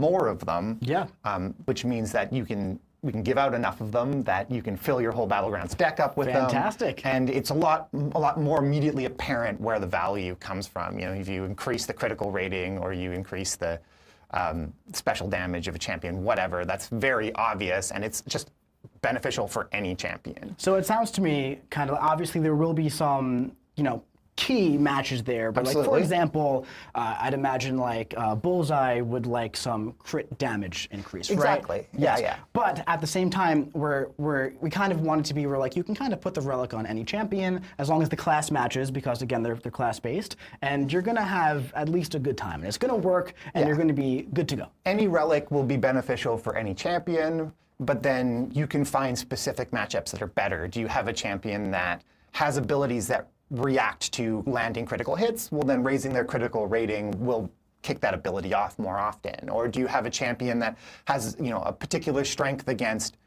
more of them. Yeah. Which means that we can give out enough of them that you can fill your whole Battlegrounds deck up with them. Fantastic. And it's a lot more immediately apparent where the value comes from. You know, if you increase the critical rating or you increase the special damage of a champion, whatever, that's very obvious, and it's just beneficial for any champion. So it sounds to me kind of, obviously there will be some, you know, key matches there, but Absolutely. like for example, I'd imagine like Bullseye would like some crit damage increase, Exactly. right? Yeah, Yes. yeah. But at the same time, we kind of want it to be where like you can kind of put the relic on any champion as long as the class matches, because again they're class based, and you're gonna have at least a good time, and it's gonna work, and you're gonna be good to go. Any relic will be beneficial for any champion, but then you can find specific matchups that are better. Do you have a champion that has abilities that react to landing critical hits? Well, then raising their critical rating will kick that ability off more often. Or do you have a champion that has, you know, a particular strength against,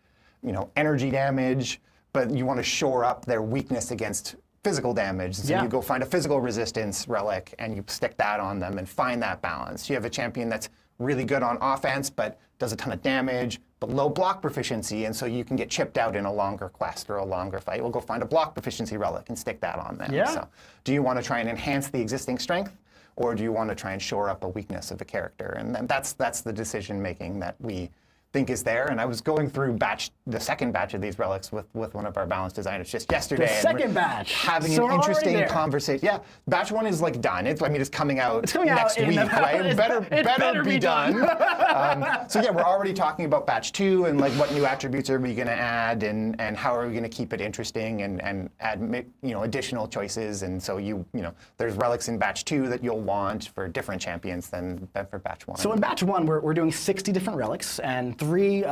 you know, energy damage, but you want to shore up their weakness against physical damage? So you go find a physical resistance relic and you stick that on them and find that balance. You have a champion that's really good on offense, but does a ton of damage, but low block proficiency, and so you can get chipped out in a longer quest or a longer fight. We'll go find a block proficiency relic and stick that on them. Yeah. So do you want to try and enhance the existing strength, or do you want to try and shore up a weakness of a character? And then that's the decision making that we think is there. And I was going through the second batch of these relics with one of our balance designers just yesterday. The second batch. Having So an we're already interesting there. conversation. Yeah, batch one is like done. It's coming out coming out next in week, about- right? it better be done. So yeah, we're already talking about batch 2 and like what new attributes are we going to add, and how are we going to keep it interesting and add, you know, additional choices. And so you know there's relics in batch 2 that you'll want for different champions than for batch 1. So in batch 1, we're doing 60 different relics and three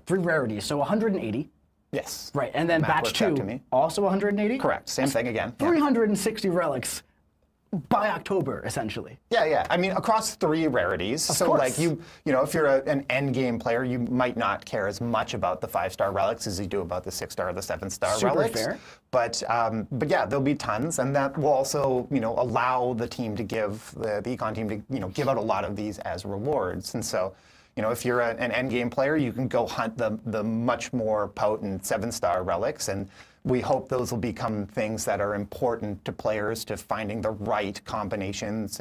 rarities, so 180. Yes. Right, and then Math batch works out to 2, me. also 180? Correct. Same thing again. Yeah. 360 relics by October, essentially. Yeah. I mean, across 3 rarities. So course. like you know, if you're an end game player, you might not care as much about the 5-star relics as you do about the 6-star or the 7-star Super relics. fair. But yeah, there'll be tons, and that will also, you know, allow the team to give the econ team to, you know, give out a lot of these as rewards. And so, you know, if you're an end game player, you can go hunt the much more potent 7-star relics, and we hope those will become things that are important to players to finding the right combinations,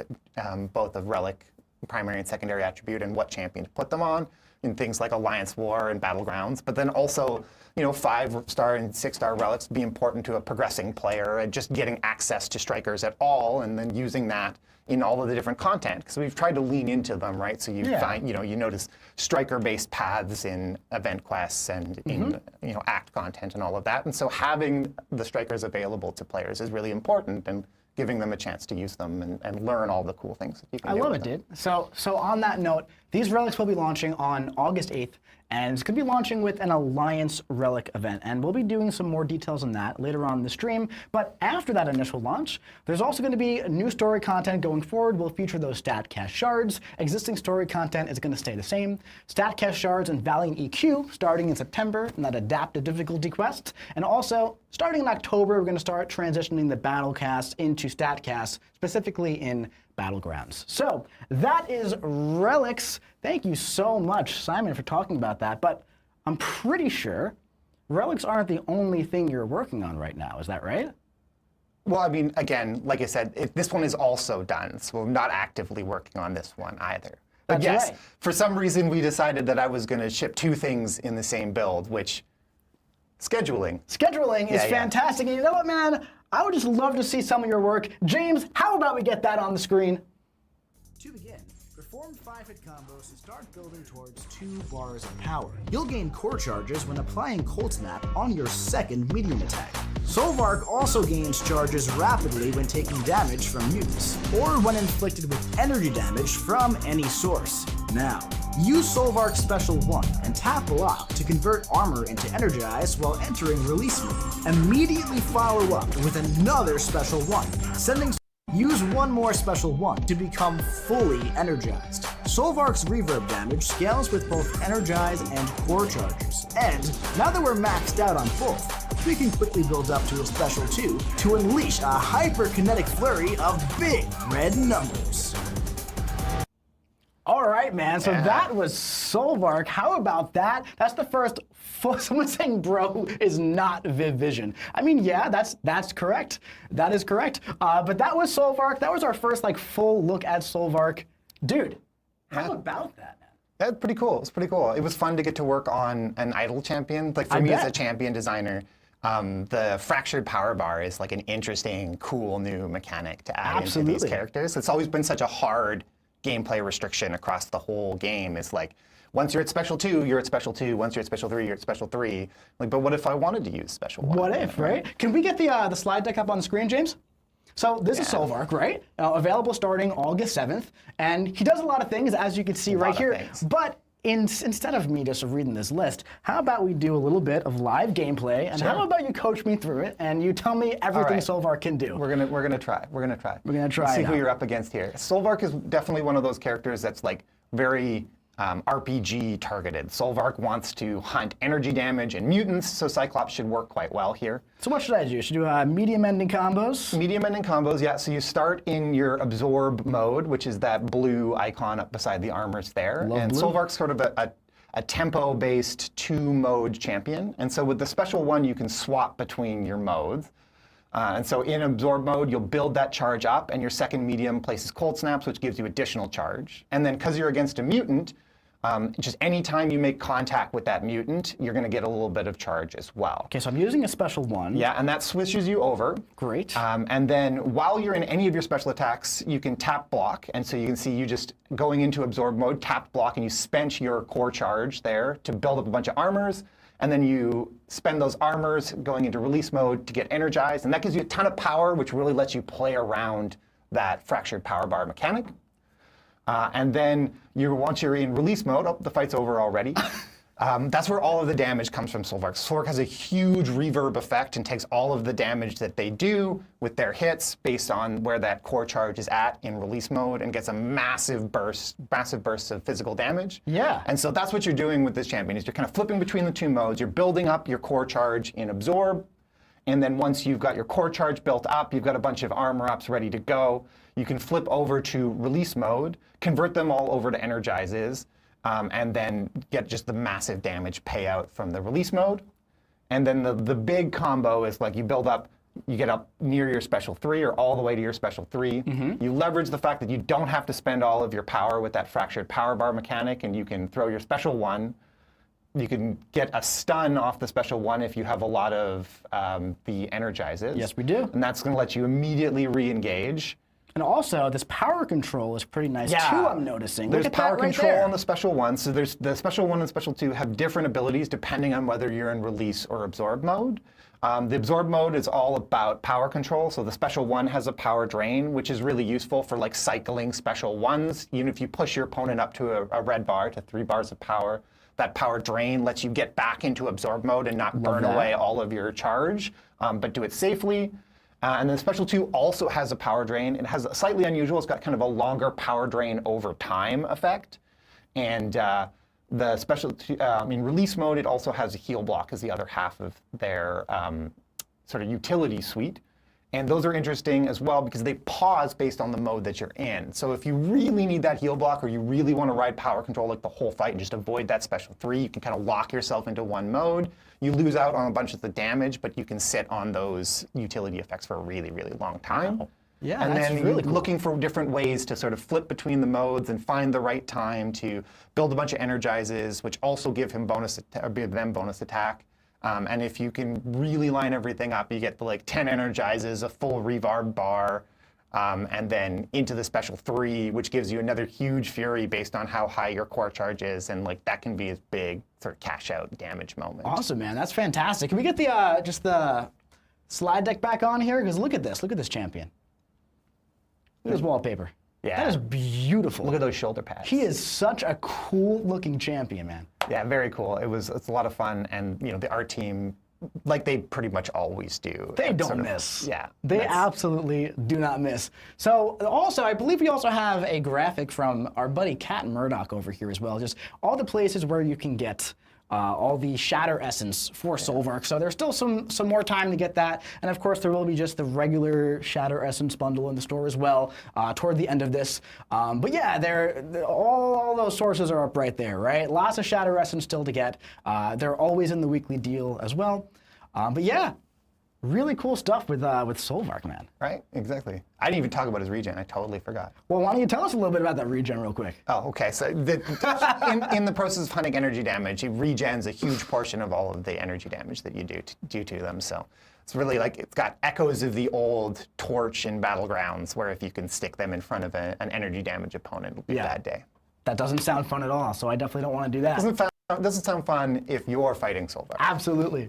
both of relic, primary and secondary attribute, and what champion to put them on in things like Alliance War and Battlegrounds. But then also, you know, 5-star and 6-star relics be important to a progressing player, and just getting access to strikers at all, and then using that in all of the different content, because we've tried to lean into them, right? So you find, you know, you notice striker-based paths in event quests and in, you know, act content and all of that. And so having the strikers available to players is really important, and giving them a chance to use them and learn all the cool things that you can do. I love with it, them. dude. So on that note, these relics will be launching on August 8th, and it's going to be launching with an Alliance Relic event, and we'll be doing some more details on that later on in the stream. But after that initial launch, there's also going to be new story content going forward. We'll feature those StatCast shards. Existing story content is going to stay the same. StatCast shards and Valiant EQ starting in September, and that adaptive difficulty quest. And also, starting in October, we're going to start transitioning the Battlecast into StatCast, specifically in Battlegrounds. So that is relics. Thank you so much, Simon, for talking about that. But I'm pretty sure relics aren't the only thing you're working on right now. Is that right? Well, I mean, again, like I said, this one is also done, so we're not actively working on this one either. But That's yes, right. for some reason we decided that I was going to ship 2 things in the same build, which scheduling. Scheduling is Yeah. fantastic. And you know what, man? I would just love to see some of your work. James, how about we get that on the screen? To begin, perform 5-hit combos and start building towards 2 bars of power. You'll gain core charges when applying Cold Snap on your second medium attack. Solvark also gains charges rapidly when taking damage from mutants, or when inflicted with energy damage from any source. Now, use Solvark's Special 1 and tap Block to convert armor into Energize while entering Release mode. Immediately follow up with another Special 1, use one more Special 1 to become fully energized. Solvark's reverb damage scales with both Energize and Core charges. And now that we're maxed out on both, we can quickly build up to a Special 2 to unleash a hyperkinetic flurry of big red numbers. All right. right, man. So that was Solvark. How about that? That's the first full. Someone saying bro is not Viv Vision. I mean, yeah, that's correct. That is correct. But that was Solvark. That was our first like full look at Solvark. Dude, how about that, man? That's pretty cool. It's pretty cool. It was fun to get to work on an idle champion. Like for me as a champion designer, the fractured power bar is like an interesting, cool new mechanic to add into these characters. It's always been such a hard gameplay restriction across the whole game. It's like, once you're at special 2, you're at special 2. Once you're at special 3, you're at special 3. Like, but what if I wanted to use special 1? What if, right? Can we get the slide deck up on the screen, James? So this is Solvark, right? Available starting August 7th. And he does a lot of things, as you can see right here. But instead of me just reading this list, how about we do a little bit of live gameplay, and how about you coach me through it, and you tell me everything Solvark can do. We're gonna try. We're gonna try. Let's see who you're up against here. Solvark is definitely one of those characters that's like very RPG targeted. Solvark wants to hunt energy damage and mutants, so Cyclops should work quite well here. So what should I do? Should I do medium ending combos? Medium ending combos, yeah. So you start in your absorb mode, which is that blue icon up beside the armors there. And Solvark's sort of a tempo-based 2-mode champion. And so with the special 1, you can swap between your modes. And so in absorb mode, you'll build that charge up, and your second medium places cold snaps, which gives you additional charge. And then because you're against a mutant, just any time you make contact with that mutant, you're going to get a little bit of charge as well. Okay, so I'm using a special 1. Yeah, and that switches you over. Great. And then while you're in any of your special attacks, you can tap block. And so you can see you just going into absorb mode, tap block, and you spent your core charge there to build up a bunch of armors. And then you spend those armors going into release mode to get energized. And that gives you a ton of power, which really lets you play around that fractured power bar mechanic. And then once you're in release mode, the fight's over already. That's where all of the damage comes from Solvark. Solvark has a huge reverb effect and takes all of the damage that they do with their hits based on where that core charge is at in release mode, and gets a massive bursts of physical damage. Yeah. And so that's what you're doing with this champion, is you're kind of flipping between the 2 modes. You're building up your core charge in absorb, and then once you've got your core charge built up, you've got a bunch of armor ups ready to go. You can flip over to release mode, convert them all over to energizes, and then get just the massive damage payout from the release mode. And then the big combo is like you build up, you get up near your special 3 or all the way to your special 3. You leverage the fact that you don't have to spend all of your power with that fractured power bar mechanic, and you can throw your special 1. You can get a stun off the special 1 if you have a lot of the energizes. Yes, we do. And that's going to let you immediately re-engage. And also, this power control is pretty nice too, I'm noticing. There's power control on the special 1. So there's the special 1 and special 2 have different abilities depending on whether you're in release or absorb mode. The absorb mode is all about power control. So the special 1 has a power drain, which is really useful for like cycling special 1s. Even if you push your opponent up to a red bar, to 3 bars of power, that power drain lets you get back into absorb mode and not burn away all of your charge, but do it safely. And then special 2 also has a power drain. It has a slightly unusual. It's got kind of a longer power drain over time effect. And the special in release mode, it also has a heal block as the other half of their sort of utility suite. And those are interesting as well because they pause based on the mode that you're in. So if you really need that heal block, or you really want to ride power control like the whole fight and just avoid that special 3, you can kind of lock yourself into one mode. You lose out on a bunch of the damage, but you can sit on those utility effects for a really, really long time. Wow. Yeah, and that's then really cool. Looking for different ways to sort of flip between the modes and find the right time to build a bunch of energizes, which also give them bonus attack. And if you can really line everything up, you get the like 10 energizes, a full reverb bar, and then into the special 3, which gives you another huge fury based on how high your core charge is, and like that can be a big sort of cash out damage moment. Awesome, man. That's fantastic. Can we get the just the slide deck back on here? Because look at this champion. Look at his wallpaper. Yeah. That is beautiful. Look at those shoulder pads. He is such a cool looking champion, man. Yeah, very cool. It's a lot of fun, and the art team, like they pretty much always do. They don't miss. Yeah. They absolutely do not miss. So also, I believe we also have a graphic from our buddy Cat Murdoch over here as well. Just all the places where you can get all the Shatter Essence for Solvark. So there's still some more time to get that. And of course, there will be just the regular Shatter Essence bundle in the store as well toward the end of this. But yeah, all those sources are up right there, right? Lots of Shatter Essence still to get. They're always in the weekly deal as well. But yeah, really cool stuff with Solvark, man. Right, exactly. I didn't even talk about his regen. I totally forgot. Well, why don't you tell us a little bit about that regen real quick? Oh, okay. So in the process of hunting energy damage, he regens a huge portion of all of the energy damage that you do to them. So it's really like it's got echoes of the old Torch in Battlegrounds, where if you can stick them in front of an energy damage opponent, it'll be a bad day. That doesn't sound fun at all, so I definitely don't want to do that. Doesn't sound fun if you're fighting Solvark. Absolutely.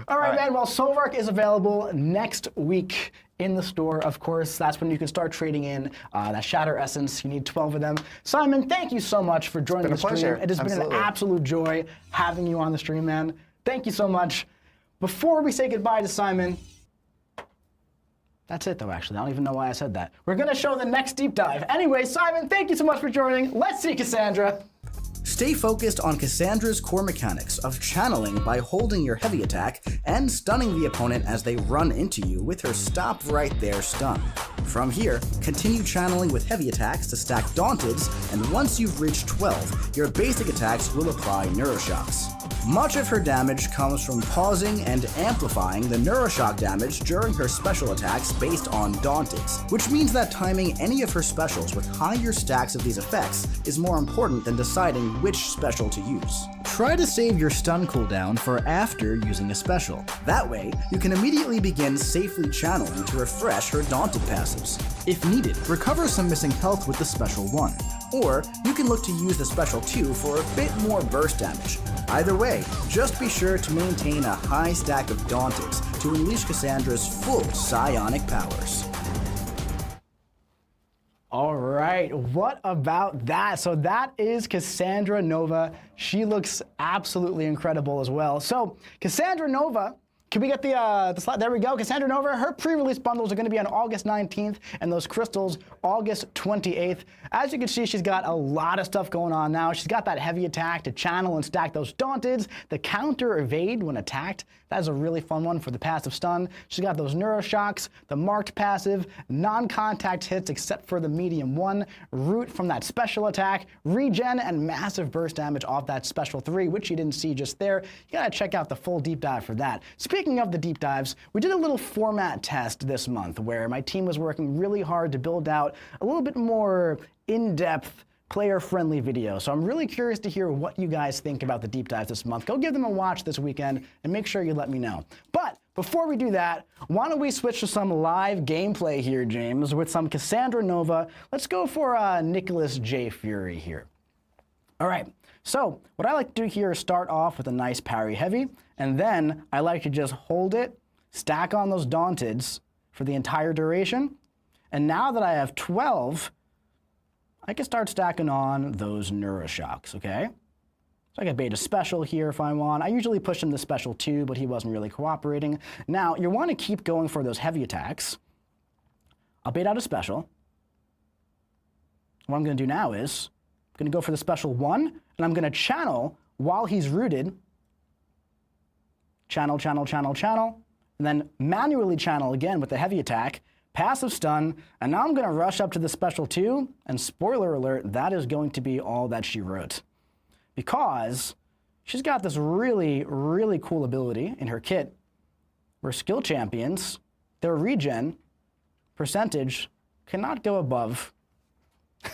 All right, man. Well, Solvark is available next week in the store. Of course, that's when you can start trading in that Shatter Essence. You need 12 of them. Simon, thank you so much for joining the stream. Pleasure. It has been an absolute joy having you on the stream, man. Thank you so much. Before we say goodbye to Simon, that's it, though, actually. I don't even know why I said that. We're going to show the next deep dive. Anyway, Simon, thank you so much for joining. Let's see Cassandra. Stay focused on Cassandra's core mechanics of channeling by holding your heavy attack and stunning the opponent as they run into you with her stop right there stun. From here, continue channeling with heavy attacks to stack Daunteds, and once you've reached 12, your basic attacks will apply Neuroshocks. Much of her damage comes from pausing and amplifying the Neuroshock damage during her special attacks based on Daunteds, which means that timing any of her specials with higher stacks of these effects is more important than deciding which special to use. Try to save your stun cooldown for after using a special. That way, you can immediately begin safely channeling to refresh her Daunted passives. If needed, recover some missing health with the special 1. Or, you can look to use the special 2 for a bit more burst damage. Either way, just be sure to maintain a high stack of Daunteds to unleash Cassandra's full psionic powers. All right, what about that? So that is Cassandra Nova. She looks absolutely incredible as well. So Cassandra Nova, can we get the slide? There we go. Cassandra Nova, her pre-release bundles are going to be on August 19th, and those crystals August 28th. As you can see, she's got a lot of stuff going on now. She's got that heavy attack to channel and stack those Daunteds, the counter evade when attacked. That is a really fun one for the passive stun. She's got those Neuroshocks, the marked passive, non-contact hits except for the medium 1, root from that special attack, regen, and massive burst damage off that special 3, which you didn't see just there. You gotta check out the full deep dive for that. Speaking of the deep dives, we did a little format test this month where my team was working really hard to build out a little bit more in-depth, player-friendly video. So I'm really curious to hear what you guys think about the deep dives this month. Go give them a watch this weekend and make sure you let me know. But before we do that, why don't we switch to some live gameplay here, James, with some Cassandra Nova. Let's go for Nicholas J. Fury here. All right, so what I like to do here is start off with a nice parry heavy, and then I like to just hold it, stack on those Daunteds for the entire duration. And now that I have 12, I can start stacking on those Neuroshocks, okay? So I can bait a special here if I want. I usually push him to special 2, but he wasn't really cooperating. Now, you want to keep going for those heavy attacks. I'll bait out a special. What I'm going to do now is I'm going to go for the special 1, and I'm going to channel while he's rooted. Channel, channel, channel, channel, and then manually channel again with the heavy attack. Passive stun, and now I'm going to rush up to the special 2, and spoiler alert, that is going to be all that she wrote. Because she's got this really, really cool ability in her kit where skill champions, their regen percentage cannot go above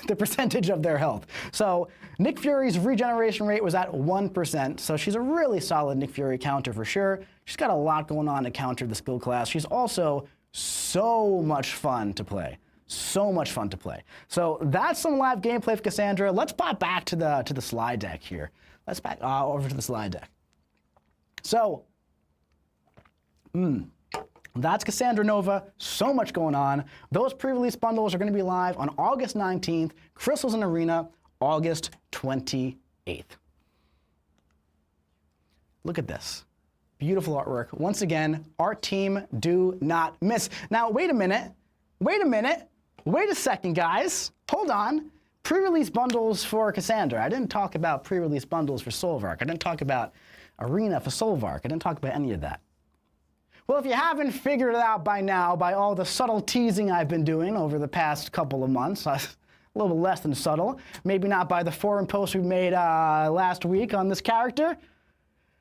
the percentage of their health. So Nick Fury's regeneration rate was at 1%, so she's a really solid Nick Fury counter for sure. She's got a lot going on to counter the skill class. She's also so much fun to play. So much fun to play. So that's some live gameplay of Cassandra. Let's pop back to the slide deck here. Let's back over to the slide deck. So, that's Cassandra Nova. So much going on. Those pre-release bundles are going to be live on August 19th. Crystals in Arena, August 28th. Look at this. Beautiful artwork. Once again, art team do not miss. Now, wait a minute. Wait a minute. Wait a second, guys. Hold on. pre-release bundles for Cassandra. I didn't talk about pre-release bundles for Solvark. I didn't talk about Arena for Solvark. I didn't talk about any of that. Well, if you haven't figured it out by now, by all the subtle teasing I've been doing over the past couple of months, a little less than subtle, maybe not by the forum post we made last week on this character,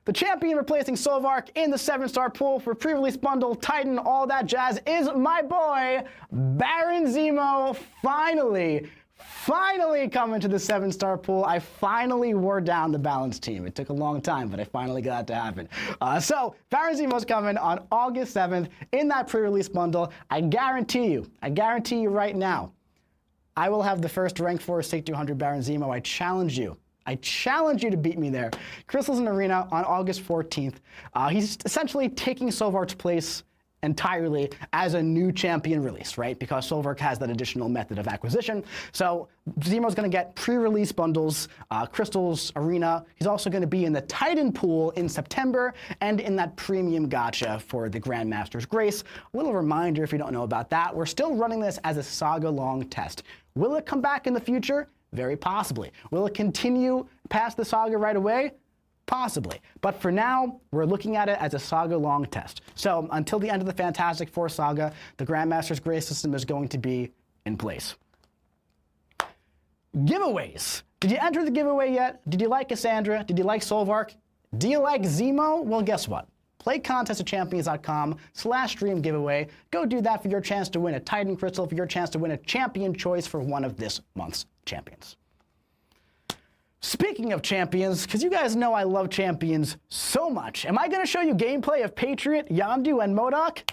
the champion replacing Solvark in the 7-star pool for pre-release bundle, Titan, all that jazz is my boy, Baron Zemo, finally coming to the 7-star pool. I finally wore down the balance team. It took a long time, but I finally got it to happen. So Baron Zemo's coming on August 7th in that pre-release bundle. I guarantee you right now, I will have the first rank 4 Stake 200 Baron Zemo. I challenge you to beat me there. Crystals in Arena on August 14th. He's essentially taking Solvark's place entirely as a new champion release, right? Because Solvark has that additional method of acquisition. So Zemo's going to get pre-release bundles, Crystals, Arena. He's also going to be in the Titan pool in September and in that premium gacha for the Grandmaster's Grace. A little reminder if you don't know about that, we're still running this as a Saga long test. Will it come back in the future? Very possibly. Will it continue past the Saga right away? Possibly. But for now, we're looking at it as a Saga long test. So until the end of the Fantastic Four Saga, the Grandmaster's Grace system is going to be in place. Giveaways. Did you enter the giveaway yet? Did you like Cassandra? Did you like Solvark? Do you like Zemo? Well, guess what? Play contestofchampions.com/stream giveaway. Go do that for your chance to win a Titan Crystal, for your chance to win a champion choice for one of this month's champions. Speaking of champions, because you guys know I love champions so much, am I going to show you gameplay of Patriot, Yondu, and MODOK?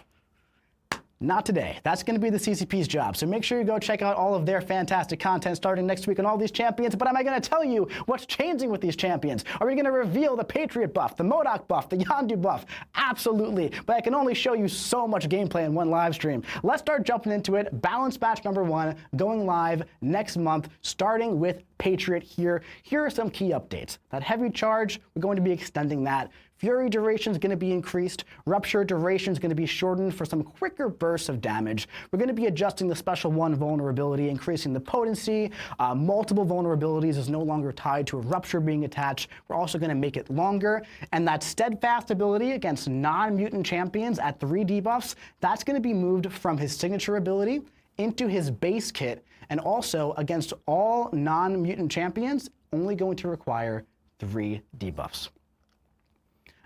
Not today. That's going to be the CCP's job. So make sure you go check out all of their fantastic content starting next week on all these champions. But am I going to tell you what's changing with these champions? Are we going to reveal the Patriot buff, the MODOK buff, the Yondu buff? Absolutely. But I can only show you so much gameplay in one live stream. Let's start jumping into it. Balance batch number 1 going live next month, starting with Patriot here. Here are some key updates. That heavy charge, we're going to be extending that. Fury duration is going to be increased. Rupture duration is going to be shortened for some quicker bursts of damage. We're going to be adjusting the Special 1 vulnerability, increasing the potency. Multiple vulnerabilities is no longer tied to a Rupture being attached. We're also going to make it longer. And that Steadfast ability against non-mutant champions at 3 debuffs, that's going to be moved from his signature ability into his base kit. And also against all non-mutant champions, only going to require 3 debuffs.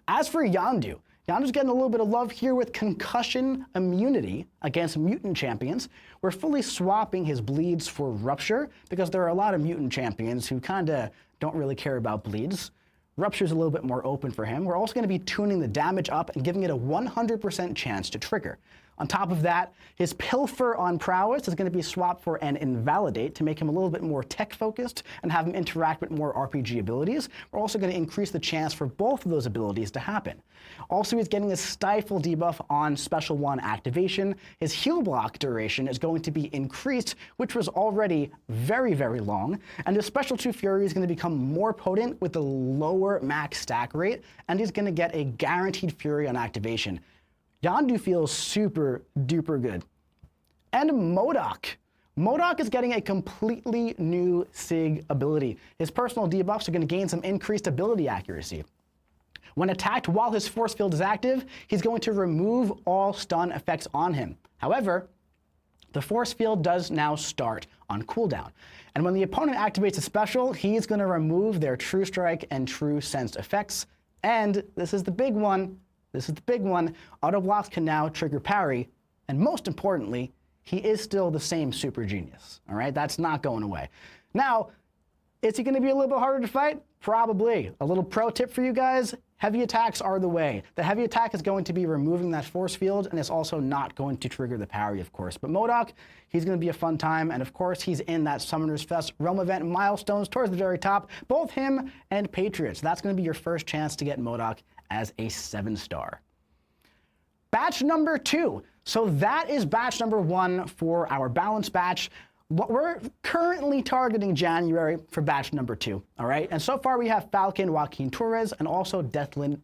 As for Yondu, Yondu's getting a little bit of love here with concussion immunity against mutant champions. We're fully swapping his bleeds for Rupture because there are a lot of mutant champions who kind of don't really care about bleeds. Rupture's a little bit more open for him. We're also going to be tuning the damage up and giving it a 100% chance to trigger. On top of that, his Pilfer on Prowess is going to be swapped for an Invalidate to make him a little bit more tech-focused and have him interact with more RPG abilities. We're also going to increase the chance for both of those abilities to happen. Also, he's getting a Stifle debuff on Special 1 activation. His heal block duration is going to be increased, which was already very, very long. And his Special 2 Fury is going to become more potent with a lower max stack rate, and he's going to get a guaranteed Fury on activation. Yondu feels super duper good. And MODOK. MODOK is getting a completely new SIG ability. His personal debuffs are going to gain some increased ability accuracy. When attacked while his force field is active, he's going to remove all stun effects on him. However, the force field does now start on cooldown. And when the opponent activates a special, he's going to remove their True Strike and True Sense effects. And this is the big one. Auto blocks can now trigger parry, and most importantly, he is still the same super genius. All right, that's not going away. Now, is he going to be a little bit harder to fight? Probably. A little pro tip for you guys: heavy attacks are the way. The heavy attack is going to be removing that force field, and it's also not going to trigger the parry, of course. But MODOK, he's going to be a fun time, and of course, he's in that Summoner's Fest Realm event milestones towards the very top. Both him and Patriot. So that's going to be your first chance to get MODOK as a 7-star. Batch number 2. So that is batch number 1 for our balance batch. We're currently targeting January for batch number 2, all right? And so far we have Falcon, Joaquin Torres, and also Deathless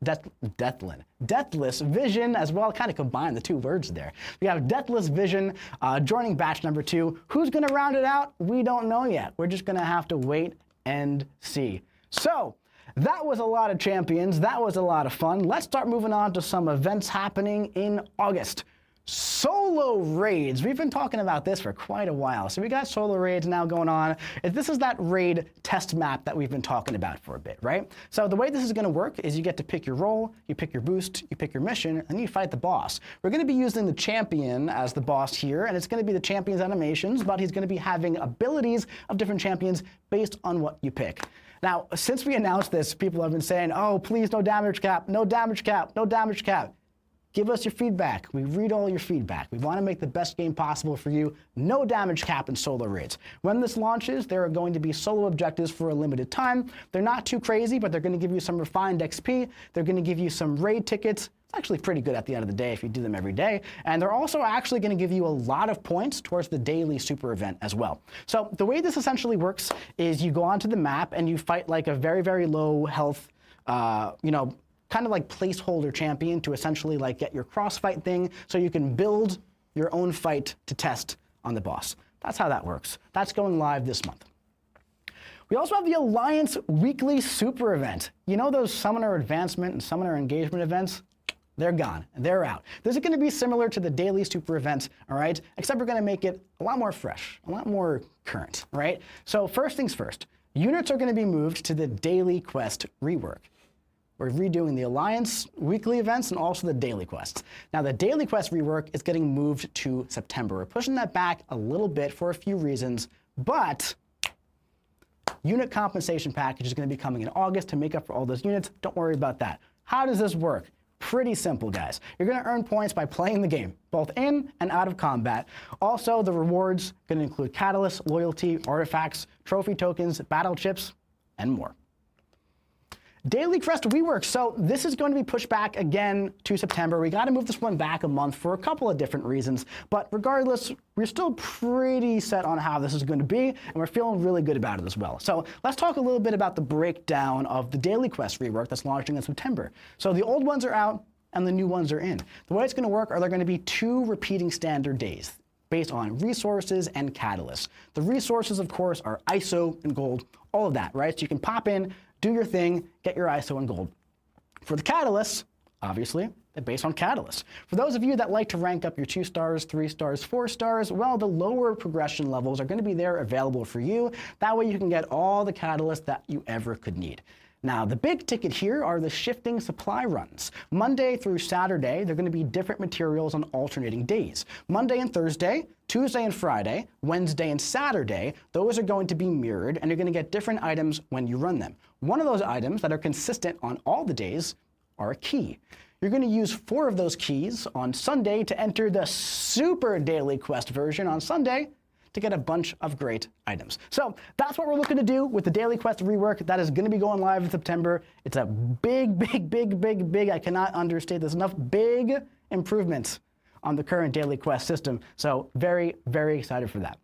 Vision as well. Kind of combine the two words there. We have Deathless Vision joining batch number 2. Who's going to round it out? We don't know yet. We're just going to have to wait and see. So that was a lot of champions. That was a lot of fun. Let's start moving on to some events happening in August. Solo raids. We've been talking about this for quite a while. So we got solo raids now going on. This is that raid test map that we've been talking about for a bit, right? So the way this is going to work is you get to pick your role, you pick your boost, you pick your mission, and you fight the boss. We're going to be using the champion as the boss here, and it's going to be the champion's animations, but he's going to be having abilities of different champions based on what you pick. Now, since we announced this, people have been saying, oh, please, no damage cap, no damage cap, no damage cap. Give us your feedback. We read all your feedback. We want to make the best game possible for you. No damage cap in solo raids. When this launches, there are going to be solo objectives for a limited time. They're not too crazy, but they're going to give you some refined XP. They're going to give you some raid tickets. It's actually pretty good at the end of the day if you do them every day. And they're also actually going to give you a lot of points towards the daily super event as well. So the way this essentially works is you go onto the map and you fight like a very, very low health, kind of like placeholder champion to essentially like get your crossfight thing so you can build your own fight to test on the boss. That's how that works. That's going live this month. We also have the Alliance Weekly Super Event. You know those Summoner Advancement and Summoner Engagement events? They're gone. They're out. This is going to be similar to the daily super events, all right? Except we're going to make it a lot more fresh, a lot more current, all right? So first things first, units are going to be moved to the daily quest rework. We're redoing the Alliance weekly events and also the daily quests. Now, the daily quest rework is getting moved to September. We're pushing that back a little bit for a few reasons, but unit compensation package is going to be coming in August to make up for all those units. Don't worry about that. How does this work? Pretty simple, guys. You're going to earn points by playing the game, both in and out of combat. Also, the rewards are going to include catalysts, loyalty, artifacts, trophy tokens, battle chips, and more. Daily Quest rework. So this is going to be pushed back again to September. We got to move this one back a month for a couple of different reasons. But regardless, we're still pretty set on how this is going to be, and we're feeling really good about it as well. So let's talk a little bit about the breakdown of the Daily Quest rework that's launching in September. So the old ones are out, and the new ones are in. The way it's going to work are there going to be 2 repeating standard days based on resources and catalysts. The resources, of course, are ISO and gold, all of that, right? So you can pop in, do your thing, get your ISO and gold. For the catalysts, obviously, they're based on catalysts. For those of you that like to rank up your 2 stars, 3 stars, 4 stars, well, the lower progression levels are going to be there available for you. That way you can get all the catalysts that you ever could need. Now, the big ticket here are the shifting supply runs. Monday through Saturday, they're going to be different materials on alternating days. Monday and Thursday, Tuesday and Friday, Wednesday and Saturday, those are going to be mirrored, and you're going to get different items when you run them. One of those items that are consistent on all the days are a key. You're going to use 4 of those keys on Sunday to enter the Super Daily Quest version on Sunday to get a bunch of great items. So that's what we're looking to do with the Daily Quest rework. That is going to be going live in September. It's a big, I cannot understate this enough, big improvements on the current Daily Quest system. So very, very excited for that.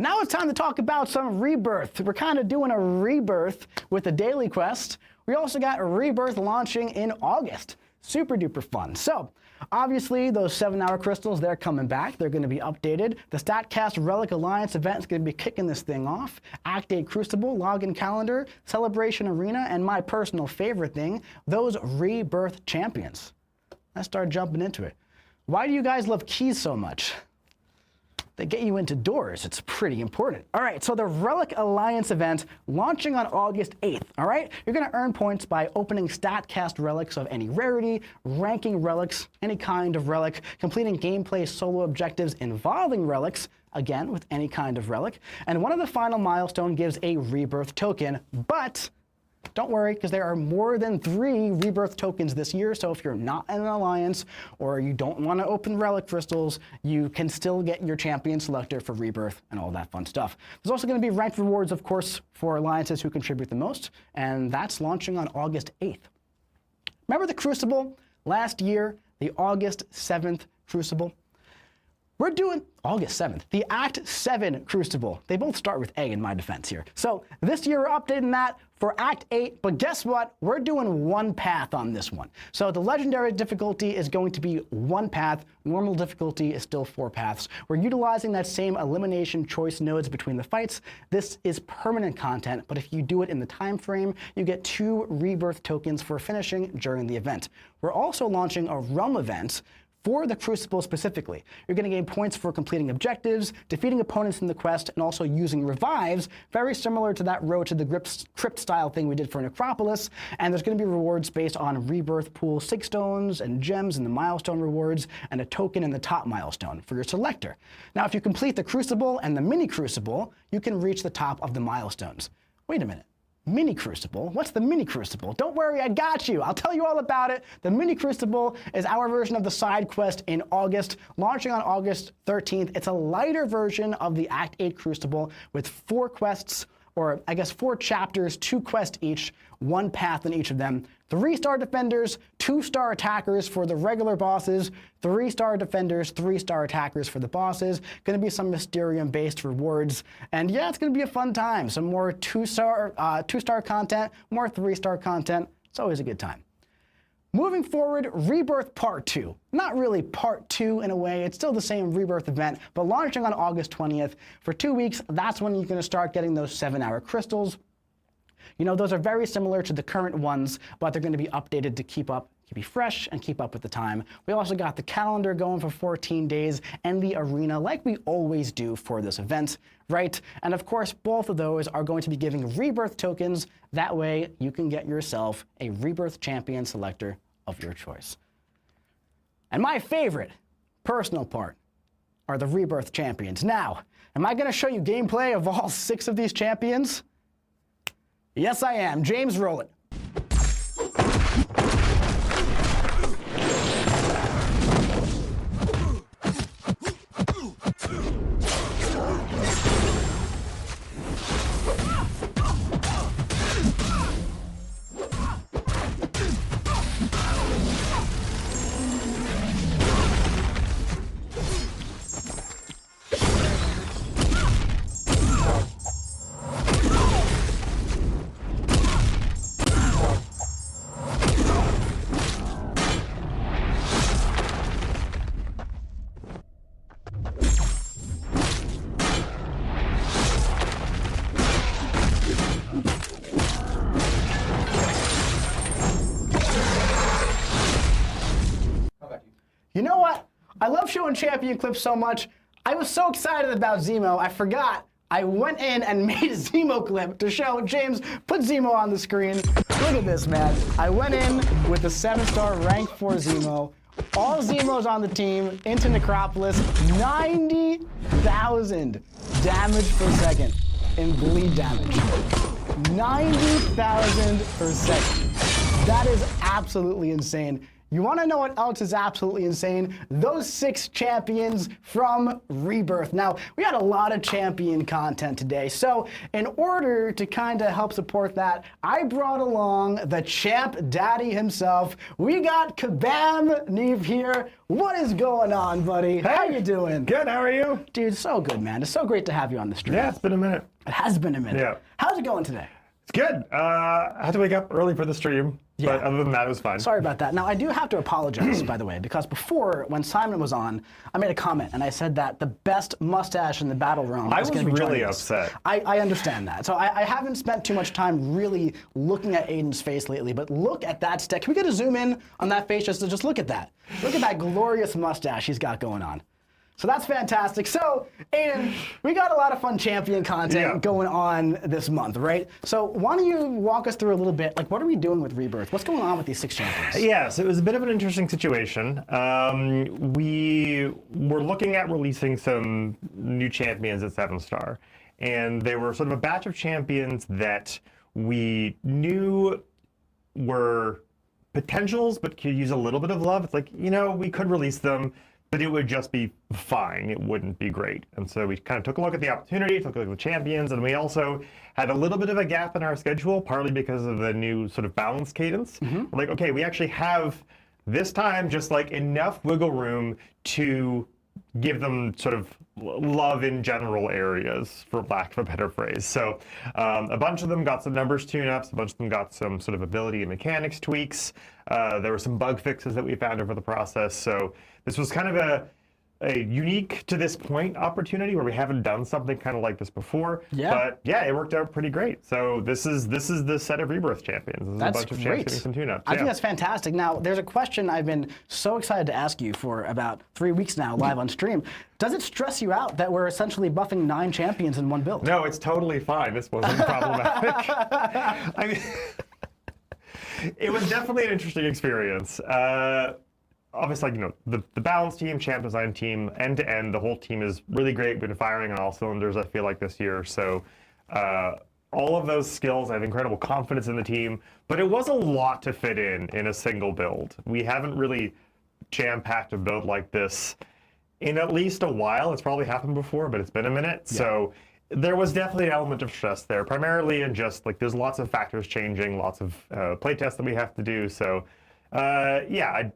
Now it's time to talk about some rebirth. We're kind of doing a rebirth with the Daily Quest. We also got a rebirth launching in August. Super duper fun. So obviously those 7-hour crystals, they're coming back. They're going to be updated. The StatCast Relic Alliance event is going to be kicking this thing off. Act 8 Crucible, Login Calendar, Celebration Arena, and my personal favorite thing, those rebirth champions. Let's start jumping into it. Why do you guys love keys so much? They get you into doors. It's pretty important. All right, so the Relic Alliance event launching on August 8th, all right? You're going to earn points by opening StatCast relics of any rarity, ranking relics, any kind of relic, completing gameplay solo objectives involving relics, again, with any kind of relic. And one of the final milestones gives a rebirth token, but don't worry, because there are more than 3 rebirth tokens this year, so if you're not in an alliance or you don't want to open relic crystals, you can still get your champion selector for rebirth and all that fun stuff. There's also going to be ranked rewards, of course, for alliances who contribute the most, and that's launching on August 8th. Remember the Crucible last year, the August 7th Crucible? We're doing August 7th, the Act 7 Crucible. They both start with A in my defense here. So this year we're updating that for Act 8, but guess what? We're doing one path on this one. So the legendary difficulty is going to be one path. Normal difficulty is still 4 paths. We're utilizing that same elimination choice nodes between the fights. This is permanent content, but if you do it in the time frame, you get 2 rebirth tokens for finishing during the event. We're also launching a realm event for the Crucible specifically. You're going to gain points for completing objectives, defeating opponents in the quest, and also using revives, very similar to that Road to the Crypt style thing we did for Necropolis. And there's going to be rewards based on rebirth pool 6 stones and gems in the milestone rewards, and a token in the top milestone for your selector. Now, if you complete the Crucible and the mini Crucible, you can reach the top of the milestones. Wait a minute. Mini Crucible? What's the Mini Crucible? Don't worry, I got you. I'll tell you all about it. The Mini Crucible is our version of the side quest in August, launching on August 13th. It's a lighter version of the Act 8 Crucible with 4 quests, or I guess 4 chapters, 2 quests each, 1 path in each of them. 3-star defenders, 2-star attackers for the regular bosses, 3-star defenders, 3-star attackers for the bosses. Going to be some Mysterium-based rewards, and yeah, it's going to be a fun time. Some more 2-star content, more 3-star content. It's always a good time. Moving forward, Rebirth Part 2. Not really Part 2 in a way, it's still the same Rebirth event, but launching on August 20th. For 2 weeks, that's when you're going to start getting those 7-hour crystals. You know, those are very similar to the current ones, but they're going to be updated to keep you fresh and keep up with the time. We also got the calendar going for 14 days and the arena like we always do for this event, right? And of course, both of those are going to be giving rebirth tokens. That way you can get yourself a rebirth champion selector of your choice. And my favorite personal part are the rebirth champions. Now, am I going to show you gameplay of all 6 of these champions? Yes, I am. James, roll it. You know what? I love showing champion clips so much. I was so excited about Zemo, I forgot. I went in and made a Zemo clip to show James. Put Zemo on the screen. Look at this, man. I went in with the 7-star rank 4 Zemo. All Zemos on the team into Necropolis. 90,000 damage per second in bleed damage. 90,000 per second. That is absolutely insane. You want to know what else is absolutely insane? Those 6 champions from Rebirth. Now, we had a lot of champion content today, so in order to kind of help support that, I brought along the champ daddy himself. We got Kabam Neve here. What is going on, buddy? Hey. How you doing? Good, how are you? Dude, so good, man. It's so great to have you on the stream. Yeah, it's been a minute. It has been a minute. Yeah. How's it going today? It's good. I had to wake up early for the stream, Yeah. but other than that, it was fine. Sorry about that. Now, I do have to apologize, by the way, because before, when Simon was on, I made a comment, and I said that the best mustache in the battle realm I is was going to be really joining us. upset. I understand that. So I haven't spent too much time really looking at Aiden's face lately, but look at that stick. Can we get a zoom in on that face just to look at that? Look at that glorious mustache he's got going on. So that's fantastic. So, Aiden, we got a lot of fun champion content going on this month, right? So why don't you walk us through a little bit, like what are we doing with Rebirth? What's going on with these 6 champions? Yes, it was a bit of an interesting situation. We were looking at releasing some new champions at 7-star, and they were sort of a batch of champions that we knew were potentials, but could use a little bit of love. It's like, you know, we could release them, but it would just be fine. It wouldn't be great. And so we kind of took a look at the opportunity, took a look at the champions, and we also had a little bit of a gap in our schedule, partly because of the new sort of balance cadence. We're like, okay, we actually have this time just like enough wiggle room to give them sort of love in general areas, for lack of a better phrase. So a bunch of them got some numbers tune-ups, a bunch of them got some sort of ability and mechanics tweaks. There were some bug fixes that we found over the process. So this was kind of a unique to this point opportunity where we haven't done something kind of like this before. Yeah. But yeah, it worked out pretty great. So this is the set of Rebirth champions. This is That's a bunch of great. champs getting some tune-ups. I think that's fantastic. Now, there's a question I've been so excited to ask you for about 3 weeks now, live on stream. Does it stress you out that we're essentially buffing 9 champions in one build? No, it's totally fine. This wasn't problematic. I mean, it was definitely an interesting experience. Obviously, you know, the balance team, champ design team, end to end, the whole team is really great. Been firing on all cylinders, I feel like, this year. So all of those skills, I have incredible confidence in the team. But it was a lot to fit in a single build. We haven't really jam-packed a build like this in at least a while. It's probably happened before, but it's been a minute. Yeah. So there was definitely an element of stress there, primarily in just like there's lots of factors changing, lots of playtests that we have to do. So yeah, I'm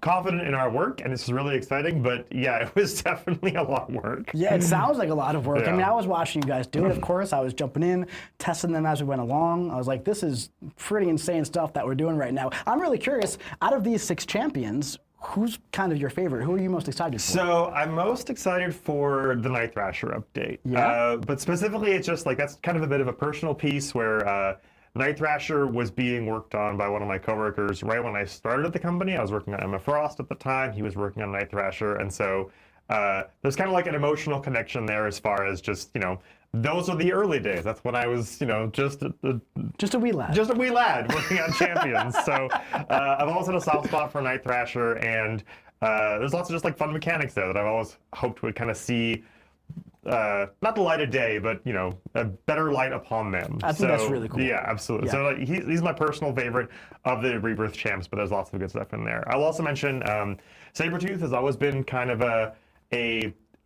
confident in our work, and this is really exciting, but yeah, it was definitely a lot of work. Yeah, it sounds like a lot of work. Yeah. I mean, I was watching you guys do it, of course. I was jumping in, testing them as we went along. I was like, this is pretty insane stuff that we're doing right now. I'm really curious, out of these 6 champions, who's kind of your favorite? Who are you most excited for? So I'm most excited for the Night Thrasher update. Yeah. But specifically, it's just like, that's kind of a bit of a personal piece where Night Thrasher was being worked on by one of my coworkers right when I started at the company. I was working on Emma Frost at the time. He was working on Night Thrasher. And so there's kind of like an emotional connection there as far as just, you know, those are the early days. That's when I was, you know, just a wee lad. Just a wee lad working on Champions. So I've always had a soft spot for Night Thrasher. And there's lots of just like fun mechanics there that I've always hoped would kind of see not the light of day, but, you know, a better light upon them. I think that's really cool. Yeah, absolutely. Yeah. So like, he's my personal favorite of the Rebirth champs, but there's lots of good stuff in there. I'll also mention Sabretooth has always been kind of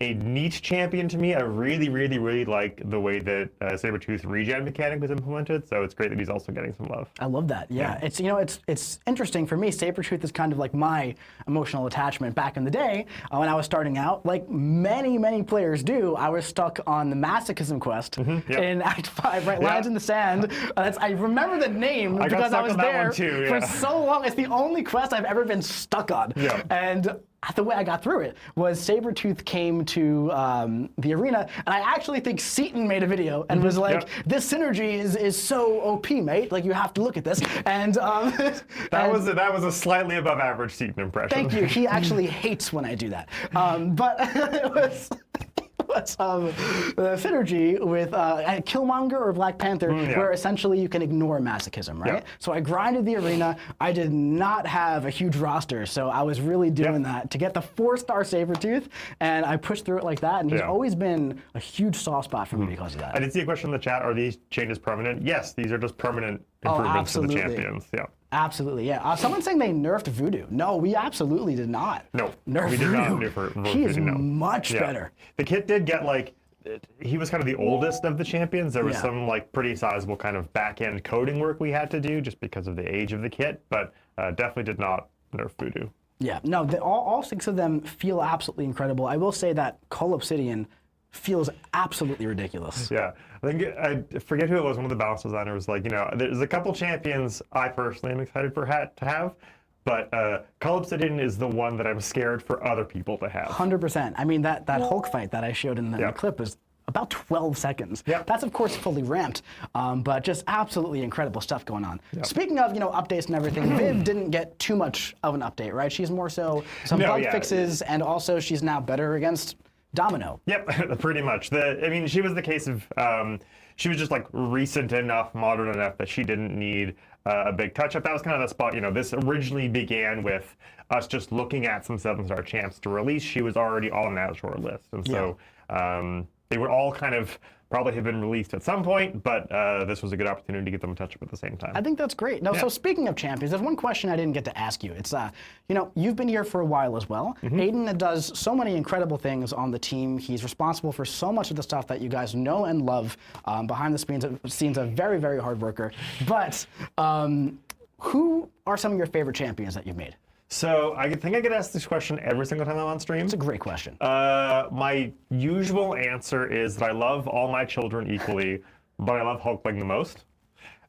a neat champion to me. I really, really, really like the way that Sabretooth regen mechanic was implemented, so it's great that he's also getting some love. I love that. Yeah. It's, you know, it's interesting for me. Sabretooth is kind of like my emotional attachment back in the day when I was starting out. Like many players do, I was stuck on the masochism quest in Act 5, right? Lines in the Sand. I remember the name because I was there for so long. It's the only quest I've ever been stuck on. Yeah. And the way I got through it was Sabretooth came to the arena, and I actually think Seaton made a video and was like, this synergy is so OP, mate. Like, you have to look at this. And that was a slightly above average Seaton impression. Thank you. He actually hates when I do that. But it was the synergy with Killmonger or Black Panther, where essentially you can ignore masochism, right? Yep. So I grinded the arena. I did not have a huge roster, so I was really doing that to get the 4-star Sabretooth, and I pushed through it like that, and he's always been a huge soft spot for me because of that. I did see a question in the chat, are these changes permanent? Yes, these are just permanent improvements to the champions. Yeah. Absolutely, yeah. Someone's saying they nerfed Voodoo. No, we absolutely did not. No, nerf we did not nerf Voodoo. He is much better. The kit did get like, he was kind of the oldest of the champions. There was some like pretty sizable kind of back-end coding work we had to do just because of the age of the kit, but definitely did not nerf Voodoo. Yeah, no, all 6 of them feel absolutely incredible. I will say that Cull Obsidian feels absolutely ridiculous. Yeah, I forget who it was, one of the balance designers was like, you know, there's a couple champions I personally am excited for to have, but Cull Obsidian is the one that I'm scared for other people to have. 100%. I mean, that Hulk fight that I showed in the clip was about 12 seconds. Yep. That's, of course, fully ramped, but just absolutely incredible stuff going on. Yep. Speaking of, you know, updates and everything, Viv didn't get too much of an update, right? She's more so some bug fixes, and also she's now better against Domino. Yep, pretty much. I mean, she was the case of, she was just like recent enough, modern enough that she didn't need a big touch-up. That was kind of the spot, you know, this originally began with us just looking at some 7-star champs to release. She was already on that short list. And so they would all kind of probably have been released at some point, but this was a good opportunity to get them a touch-up at the same time. I think that's great. Now, so speaking of champions, there's one question I didn't get to ask you. It's, you know, you've been here for a while as well. Aiden does so many incredible things on the team. He's responsible for so much of the stuff that you guys know and love. Behind the scenes, a very, very hard worker. But who are some of your favorite champions that you've made? So I think I get asked this question every single time I'm on stream. It's a great question. My usual answer is that I love all my children equally, but I love Hulkling the most.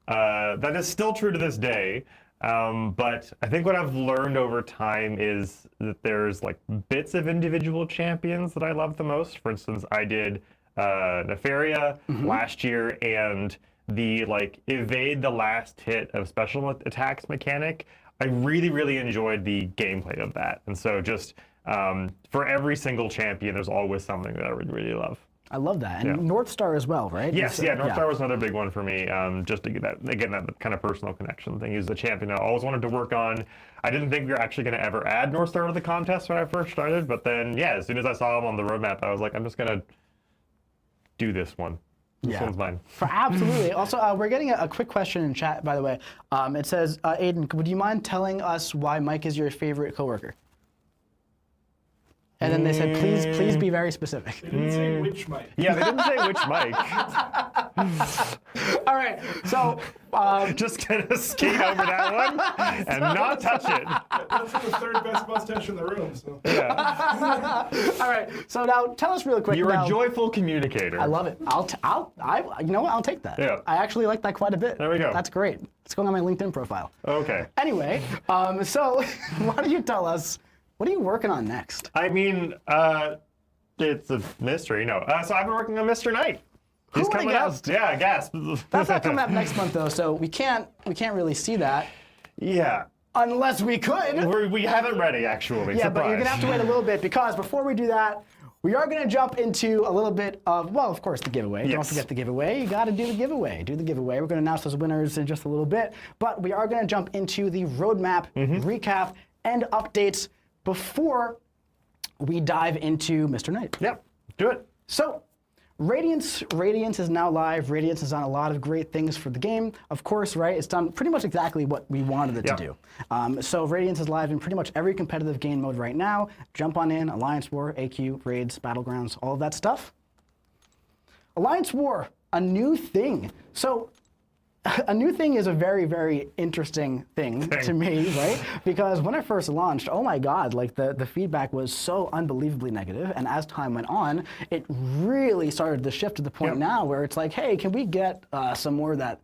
That is still true to this day. But I think what I've learned over time is that there's like bits of individual champions that I love the most. For instance, I did Nefaria last year, and the like evade the last hit of special attacks mechanic. I really, really enjoyed the gameplay of that. And so just for every single champion, there's always something that I would really love. I love that. And North Star as well, right? Yes, North Star was another big one for me. Just to get that, again, that kind of personal connection thing. He was the champion I always wanted to work on. I didn't think we were actually going to ever add North Star to the contest when I first started, but then, as soon as I saw him on the roadmap, I was like, I'm just going to do this one. This one's mine. Absolutely. Also, we're getting a quick question in chat, by the way. It says, Aiden, would you mind telling us why Mike is your favorite coworker? And then they said, please be very specific. They didn't say which Mike. Yeah, they didn't say which Mike. All right, so... just gonna skate over that one and not touch it. That's the third best mustache in the room, so. Yeah. All right, so now tell us real quick. You're a joyful communicator. I love it. You know what? I'll take that. Yeah. I actually like that quite a bit. There we go. That's great. It's going on my LinkedIn profile. Okay. Anyway, so why don't you tell us, what are you working on next? I mean, it's a mystery. No. So I've been working on Mr. Knight. He's Who would've coming out. guessed? Yeah, gasp. That's not coming up next month though, so we can't really see that Yeah. unless we could. We have it ready, actually. Yeah, but you're gonna have to wait a little bit because before we do that, we are gonna jump into a little bit of, well, of course, the giveaway. Yes. Don't forget the giveaway. You gotta do the giveaway. Do the giveaway. We're gonna announce those winners in just a little bit, but we are gonna jump into the roadmap, recap, and updates before we dive into Mr. Knight. Yep. Do it. So, Radiance is now live. Radiance has done a lot of great things for the game. Of course, right? It's done pretty much exactly what we wanted it to do. So Radiance is live in pretty much every competitive game mode right now. Jump on in, Alliance War, AQ, Raids, Battlegrounds, all of that stuff. Alliance War, a new thing. So a new thing is a very, very interesting thing to me, right? Because when I first launched, oh my God, like the feedback was so unbelievably negative. And as time went on, it really started to shift to the point now where it's like, hey, can we get some more of that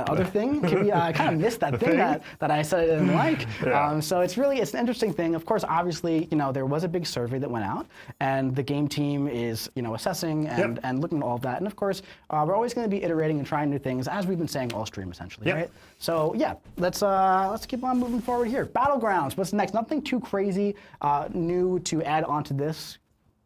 other thing? Can we, I kind of missed that thing that I said I didn't like. So it's an interesting thing. Of course, obviously, there was a big survey that went out, and the game team is, assessing and looking at all of that. And of course, we're always going to be iterating and trying new things, as we've been saying all stream, essentially, right? So yeah, let's keep on moving forward here. Battlegrounds, what's next? Nothing too crazy new to add onto this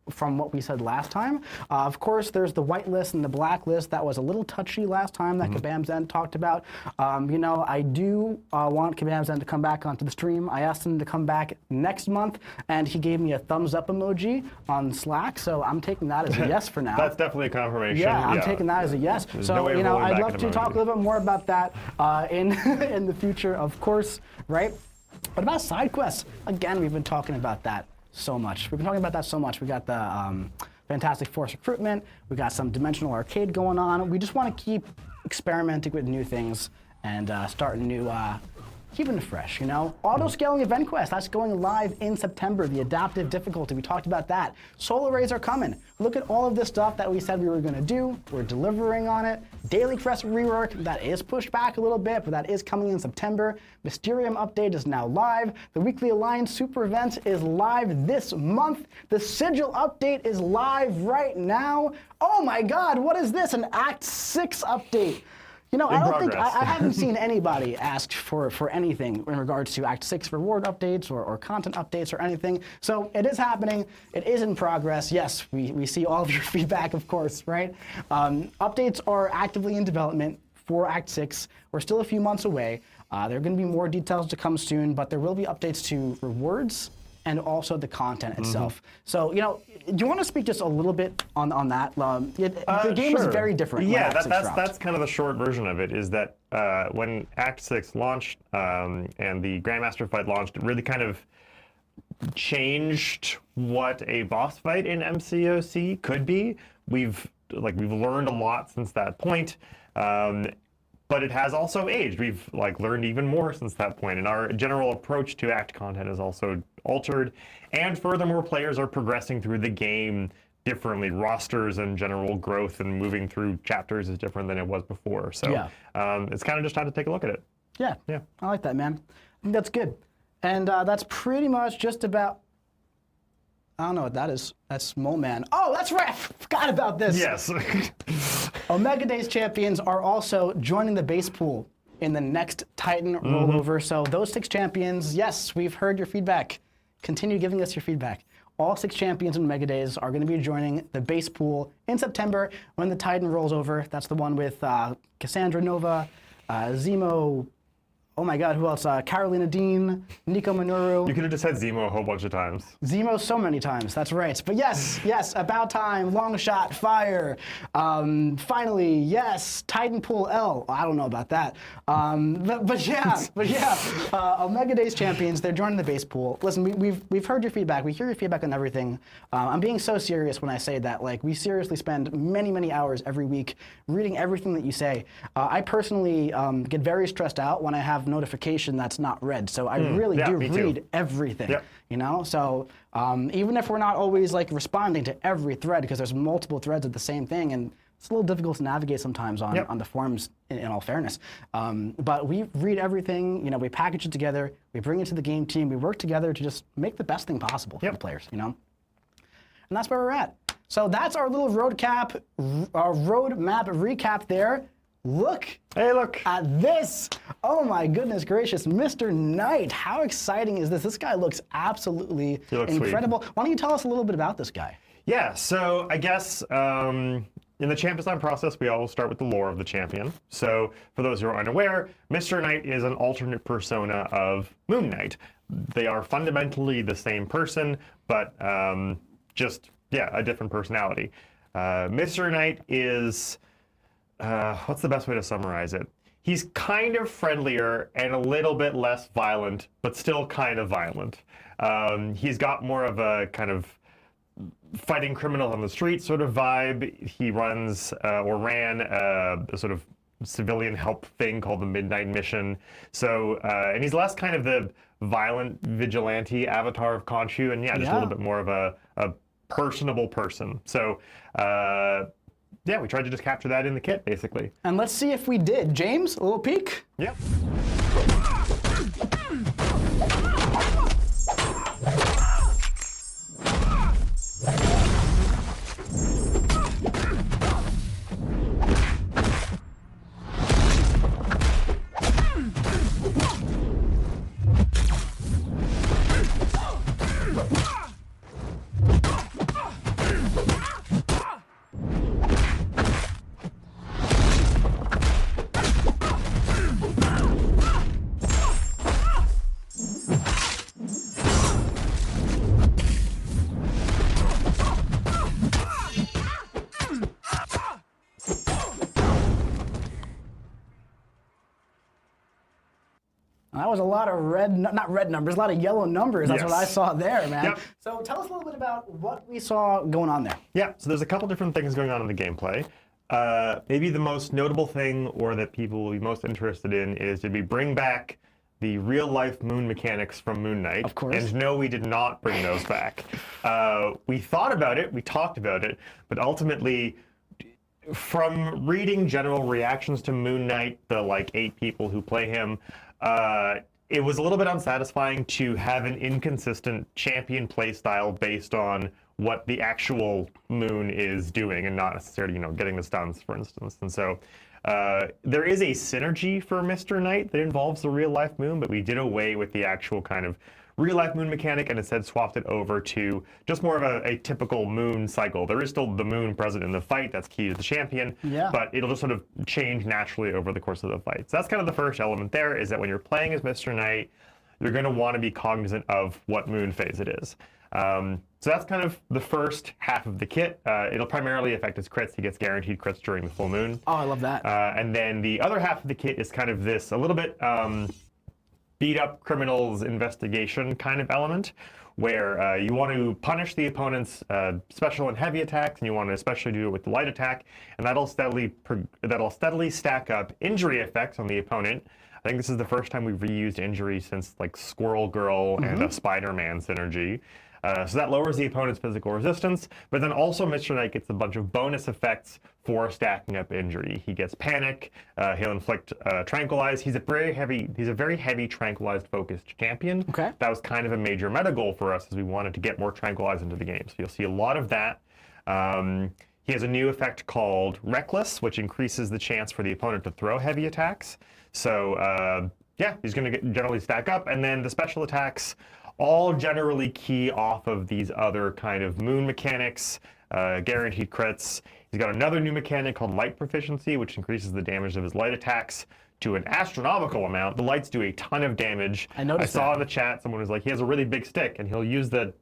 from what we said last time. Of course, there's the whitelist and the blacklist. That was a little touchy last time that Kabam Zen talked about. I do want Kabam Zen to come back onto the stream. I asked him to come back next month, and he gave me a thumbs up emoji on Slack, so I'm taking that as a yes for now. That's definitely a confirmation. Yeah, I'm taking that as a yes. So, I'd love to talk a little bit more about that in in the future, of course, right? What about side quests? Again, we've been talking about that so much. We've been talking about that so much. We got the Fantastic Force recruitment. We got some Dimensional Arcade going on. We just want to keep experimenting with new things and starting new, keeping it fresh, Auto-scaling event quest, that's going live in September. The adaptive difficulty, we talked about that. Solar rays are coming. Look at all of this stuff that we said we were going to do. We're delivering on it. Daily Crest rework, that is pushed back a little bit, but that is coming in September. Mysterium update is now live. The Weekly Alliance Super Event is live this month. The Sigil update is live right now. Oh my God, what is this? An Act 6 update. I haven't seen anybody ask for anything in regards to Act 6 reward updates or content updates or anything. So it is happening. It is in progress. Yes, we see all of your feedback, of course, right? Updates are actively in development for Act 6. We're still a few months away. There are going to be more details to come soon, but there will be updates to rewards and also the content itself. So, do you want to speak just a little bit on that? The game is very different. Yeah, that's kind of the short version of it, is that when Act 6 launched and the Grandmaster fight launched, it really kind of changed what a boss fight in MCOC could be. We've learned a lot since that point. but it has also aged. We've learned even more since that point, and our general approach to act content is also altered. And furthermore, players are progressing through the game differently. Rosters and general growth and moving through chapters is different than it was before. So it's kind of just time to take a look at it. Yeah, I like that, man. I think that's good. And that's pretty much just about. I don't know what that is. That's Mole Man. Oh, that's right. I forgot about this. Yes. Omega Days champions are also joining the base pool in the next Titan rollover. So those 6 champions, yes, we've heard your feedback. Continue giving us your feedback. All 6 champions in Omega Days are going to be joining the base pool in September when the Titan rolls over. That's the one with Cassandra Nova, Zemo. Oh my God, who else? Carolina Dean, Nico Minoru. You could have just said Zemo a whole bunch of times. Zemo so many times, that's right. But yes, About Time, Long Shot, Fire. Finally, yes, Titan Pool L. I don't know about that. But yeah. Omega Days champions, they're joining the base pool. Listen, we've heard your feedback. We hear your feedback on everything. I'm being so serious when I say that. We seriously spend many hours every week reading everything that you say. I personally get very stressed out when I have notification that's not read. So I really do read everything, you know? So even if we're not always responding to every thread because there's multiple threads of the same thing, and it's a little difficult to navigate sometimes on the forums in all fairness. But we read everything, you know, we package it together, we bring it to the game team, we work together to just make the best thing possible for the players, you know? And that's where we're at. So that's our little roadmap recap there. Look at this. Oh my goodness gracious, Mr. Knight. How exciting is this? This guy looks absolutely incredible. Sweet. Why don't you tell us a little bit about this guy? Yeah, so I guess in the champ design process, we always start with the lore of the champion. So for those who are unaware, Mr. Knight is an alternate persona of Moon Knight. They are fundamentally the same person, but just, a different personality. Mr. Knight is... what's the best way to summarize it? He's kind of friendlier and a little bit less violent, but still kind of violent. He's got more of a kind of fighting criminals on the street sort of vibe. He runs or ran a sort of civilian help thing called the Midnight Mission. So, and he's less kind of the violent vigilante avatar of Khonshu, and just a little bit more of a personable person. So, we tried to just capture that in the kit, basically. And let's see if we did. James, a little peek? Yep. That was a lot of not red numbers, a lot of yellow numbers. That's what I saw there, man. Yep. So tell us a little bit about what we saw going on there. Yeah, so there's a couple different things going on in the gameplay. Maybe the most notable thing, or that people will be most interested in, is did we bring back the real-life moon mechanics from Moon Knight? Of course. And no, we did not bring those back. We thought about it, we talked about it, but ultimately, from reading general reactions to Moon Knight, the 8 people who play him, it was a little bit unsatisfying to have an inconsistent champion playstyle based on what the actual moon is doing and not necessarily, getting the stuns, for instance. And so there is a synergy for Mr. Knight that involves the real-life moon, but we did away with the actual kind of real-life moon mechanic and instead swapped it over to just more of a typical moon cycle. There is still the moon present in the fight. That's key to the champion, but it'll just sort of change naturally over the course of the fight. So that's kind of the first element there, is that when you're playing as Mr. Knight, you're going to want to be cognizant of what moon phase it is. So that's kind of the first half of the kit. It'll primarily affect his crits. He gets guaranteed crits during the full moon. Oh, I love that. And then the other half of the kit is kind of this, a little bit beat up criminals investigation kind of element, where you want to punish the opponent's special and heavy attacks, and you want to especially do it with the light attack, and that'll steadily stack up injury effects on the opponent. I think this is the first time we've reused injury since like Squirrel Girl and a Spider-Man synergy. So that lowers the opponent's physical resistance, but then also Mr. Knight gets a bunch of bonus effects for stacking up injury. He gets panic, he'll inflict tranquilize. He's a very heavy tranquilized focused champion. Okay. That was kind of a major meta goal for us, as we wanted to get more tranquilize into the game. So you'll see a lot of that. He has a new effect called Reckless, which increases the chance for the opponent to throw heavy attacks. So yeah, he's going to generally stack up, and then the special attacks all generally key off of these other kind of moon mechanics, guaranteed crits. He's got another new mechanic called Light Proficiency, which increases the damage of his light attacks to an astronomical amount. The lights do a ton of damage. I saw in the chat someone was like, he has a really big stick, and he'll use the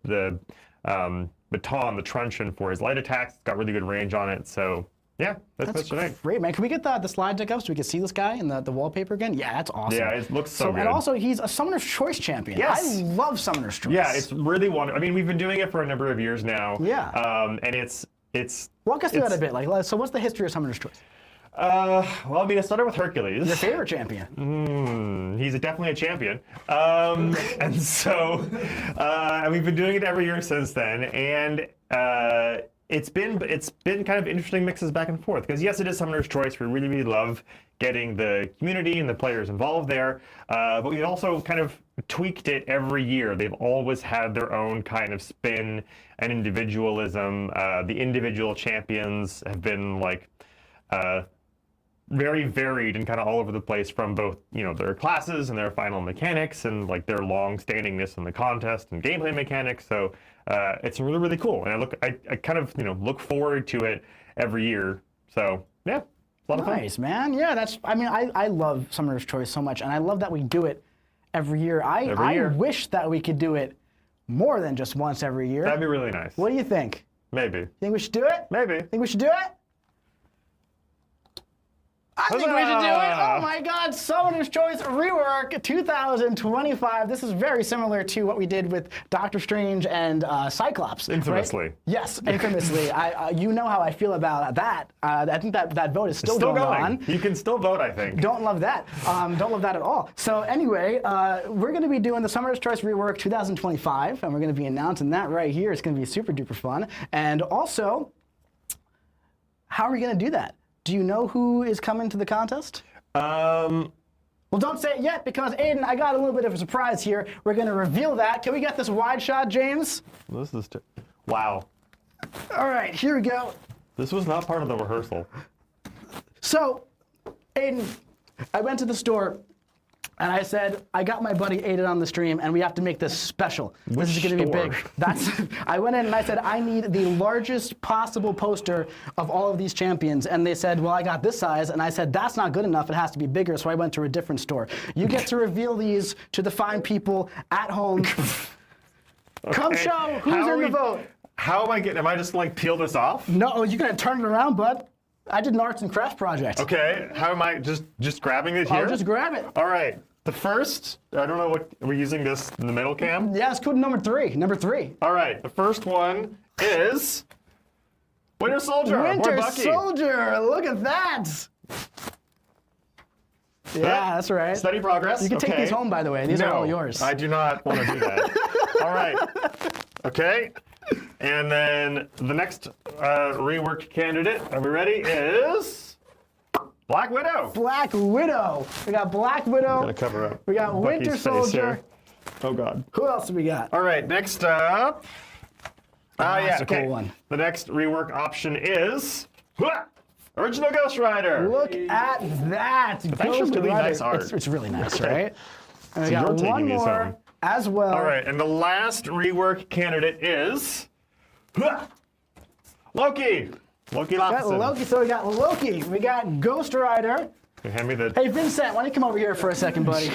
baton, the truncheon, for his light attacks. It's got really good range on it, so yeah, that's Mr. Knight. Great, man. Can we get the slide deck up so we can see this guy in the wallpaper again? Yeah, that's awesome. Yeah, it looks so good. And also, he's a Summoner's Choice champion. Yes. I love Summoner's Choice. Yeah, it's really wonderful. I mean, we've been doing it for a number of years now. Yeah. And it's walk us through that a bit. Like, so what's the history of Summoner's Choice? well, I mean, it started with Hercules. Your favorite champion? He's definitely a champion. And so, and we've been doing it every year since then. And it's been kind of interesting mixes back and forth, because yes, it is Summoner's Choice. We really love getting the community and the players involved there, but we've also kind of tweaked it every year. They've always had their own kind of spin and individualism. The individual champions have been like very varied and kind of all over the place, from both, you know, their classes and their final mechanics and like their long-standingness in the contest and gameplay mechanics. So it's really cool, and I kind of, you know, look forward to it every year. So yeah, it's a lot of fun. Nice, man. Yeah, I love Summoner's Choice so much, and I love that we do it every year. I wish that we could do it more than just once every year. That'd be really nice. What do you think? Maybe. Think we should do it? Maybe. Think we should do it? I think we should do it. Oh my God, Summoner's Choice Rework 2025. This is very similar to what we did with Doctor Strange and Cyclops. Infamously. Right? Yes, infamously. You know how I feel about that. I think that vote is still going on. You can still vote, I think. Don't love that. Don't love that at all. So anyway, we're going to be doing the Summoner's Choice Rework 2025, and we're going to be announcing that right here. It's going to be super duper fun. And also, how are we going to do that? Do you know who is coming to the contest? Well, don't say it yet, because Aiden, I got a little bit of a surprise here. We're going to reveal that. Can we get this wide shot, James? This is wow. All right, here we go. This was not part of the rehearsal. So, Aiden, I went to the store and I said, I got my buddy Aiden on the stream, and we have to make this special. This is going to be big. I went in and I said, I need the largest possible poster of all of these champions. And they said, well, I got this size. And I said, that's not good enough. It has to be bigger. So I went to a different store. You get to reveal these to the fine people at home. Come show who's in the vote. How am I just like peel this off? No, you're going to turn it around, bud. I did an arts and crafts project. Okay, how am I just grabbing it here? I'll just grab it. All right. The first, I don't know what, are we using this in the middle cam? Yeah, it's code number 3. Number 3. All right, the first one is Winter Soldier. Winter Soldier, look at that. Yeah, that's right. Steady progress. You can take these home, by the way. These are all yours. I do not want to do that. All right. Okay. And then the next reworked candidate, are we ready, is Black Widow. Black Widow. We got Black Widow. I'm gonna cover up. We got Winter Soldier. Oh God. Who else do we got? All right, next up. That's a cool one. The next rework option is Original Ghost Rider. Look at that. It's actually really nice art. It's really nice, right? And we So got you're one taking these more home. as well. All right, and the last rework candidate is Loki. Loki Lofton. Loki. So we got Loki. We got Ghost Rider. Hand me the. Hey, Vincent, why don't you come over here for a second, buddy?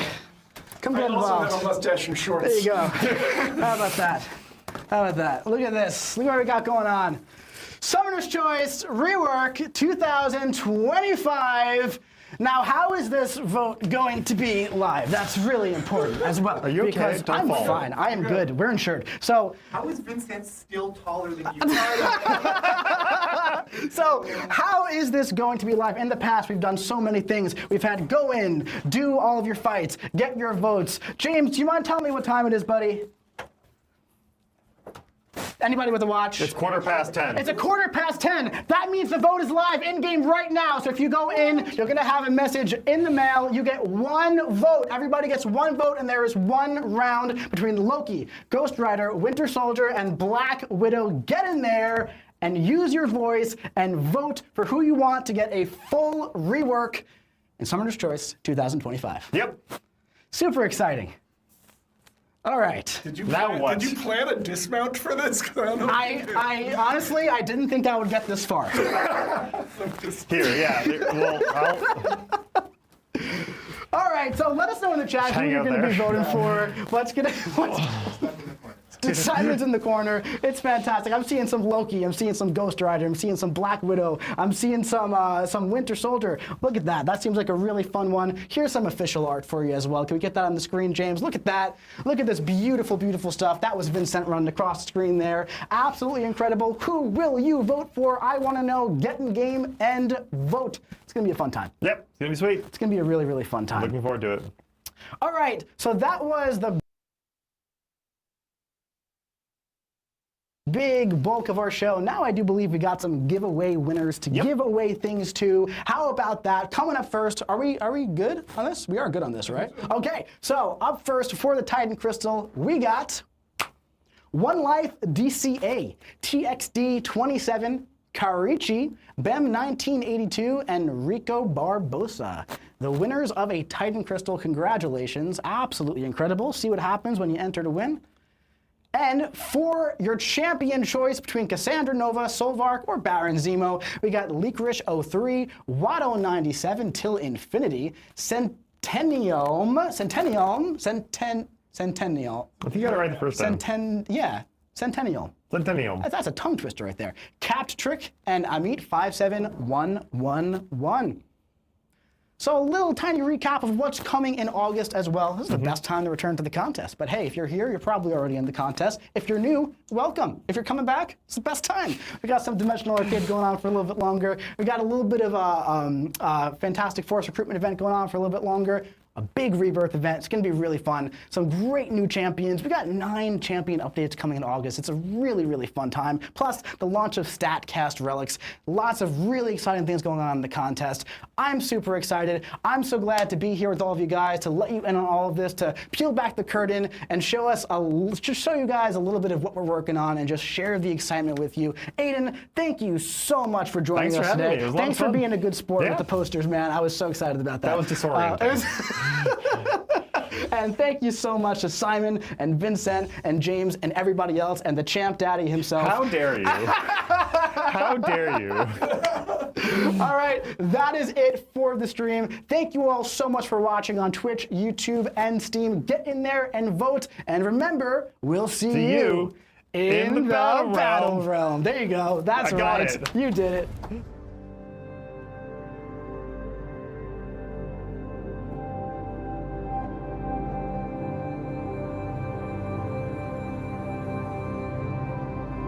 Come get I also involved. have a mustache and shorts. There you go. How about that? How about that? Look at this. Look what we got going on. Summoner's Choice Rework 2025. Now, how is this vote going to be live? That's really important as well. Are you okay? Because Don't I'm fall. fine. I am good. We're insured. So, How is Vincent still taller than you? so how is this going to be live? In the past, we've done so many things. We've had go in, do all of your fights, get your votes. James, do you mind telling me what time it is, buddy? Anybody with a watch? It's 10:15. It's a 10:15. That means the vote is live in-game right now. So if you go in, you're going to have a message in the mail. You get one vote. Everybody gets one vote, and there is one round between Loki, Ghost Rider, Winter Soldier, and Black Widow. Get in there and use your voice and vote for who you want to get a full rework in Summoner's Choice 2025. Yep. Super exciting. All right. Did you Now plan, what? Did you plan a dismount for this? 'Cause I don't know what you did. I honestly, I didn't think I would get this far. Here, yeah. Well, All right, so let us know in the chat who hang you're out going to be there. voting for. Simon's in the corner. It's fantastic. I'm seeing some Loki. I'm seeing some Ghost Rider. I'm seeing some Black Widow. I'm seeing some Winter Soldier. Look at that. That seems like a really fun one. Here's some official art for you as well. Can we get that on the screen, James? Look at that. Look at this beautiful, beautiful stuff. That was Vincent running across the screen there. Absolutely incredible. Who will you vote for? I want to know. Get in game and vote. It's going to be a fun time. yep. It's gonna be sweet. It's going to be a really, really fun time. Looking forward to it. All right, so that was the big bulk of our show. Now I do believe we got some giveaway winners to give away things to. How about that? Coming up first, are we good on this? We are good on this, right? Okay, so up first for the Titan Crystal, we got One Life DCA, TXD 27, Karichi, Bem 1982, and Rico Barbosa. The winners of a Titan Crystal, congratulations. Absolutely incredible. See what happens when you enter to win. And for your champion choice between Cassandra Nova, Solvark, or Baron Zemo, we got Licorice 03, Watto 97, Till Infinity, Centennial. I think you got it right the first time. Centennial. Centennial. That's a tongue twister right there. Capped Trick and Amit 57111. So a little tiny recap of what's coming in August as well. This is the best time to return to the contest. But hey, if you're here, you're probably already in the contest. If you're new, welcome. If you're coming back, it's the best time. We got some Dimensional Arcade going on for a little bit longer. We got a little bit of a Fantastic Force recruitment event going on for a little bit longer. A big rebirth event. It's going to be really fun. Some great new champions. We got 9 champion updates coming in August. It's a really, really fun time. Plus, the launch of StatCast Relics. Lots of really exciting things going on in the contest. I'm super excited. I'm so glad to be here with all of you guys, to let you in on all of this, to peel back the curtain and show us just show you guys a little bit of what we're working on and just share the excitement with you. Aiden, thank you so much for joining Thanks us for having today. me. It was a lot of Thanks for fun. being a good sport Yeah. with the posters, man. I was so excited about that. That was disorienting. And thank you so much to Simon and Vincent and James and everybody else and the Champ Daddy himself. How dare you? How dare you? All right, that is it for the stream. Thank you all so much for watching on Twitch, YouTube, and Steam. Get in there and vote. And remember, we'll see you in the battle realm. There you go. That's I got right. it. You did it.